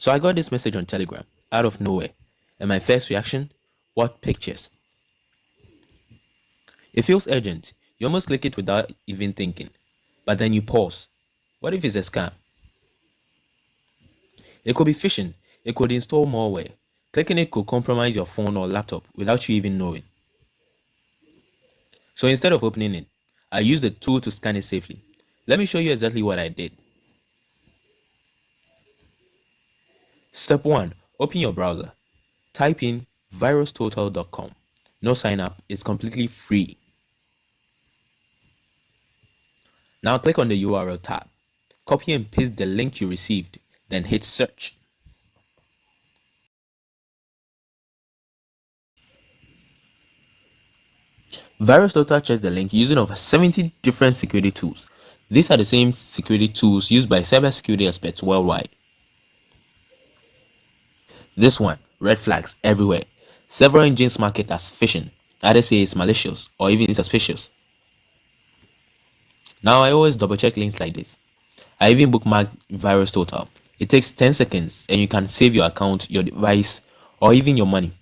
So I got this message on Telegram out of nowhere, and my first reaction, what pictures? It feels urgent. You almost click it without even thinking. But then you pause. What if it's a scam? It could be phishing. It could install malware. Clicking it could compromise your phone or laptop without you even knowing. So instead of opening it, I used a tool to scan it safely. Let me show you exactly what I did. Step 1. Open your browser. Type in virustotal.com. No sign up. It's completely free. Now click on the URL tab. Copy and paste the link you received. Then hit search. VirusTotal checks the link using over 70 different security tools. These are the same security tools used by cybersecurity experts worldwide. This one, red flags everywhere. Several engines mark it as phishing. Others say it's malicious or even suspicious. Now I always double check links like this. I even bookmark VirusTotal. It takes 10 seconds and you can save your account, your device, or even your money.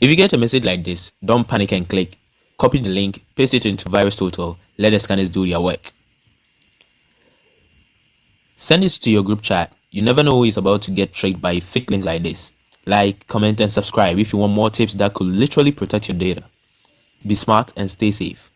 If you get a message like this, don't panic and click. Copy the link, paste it into VirusTotal, let the scanners do their work. Send this to your group chat. You never know who is about to get tricked by a fake link like this. Like, comment, and subscribe if you want more tips that could literally protect your data. Be smart and stay safe.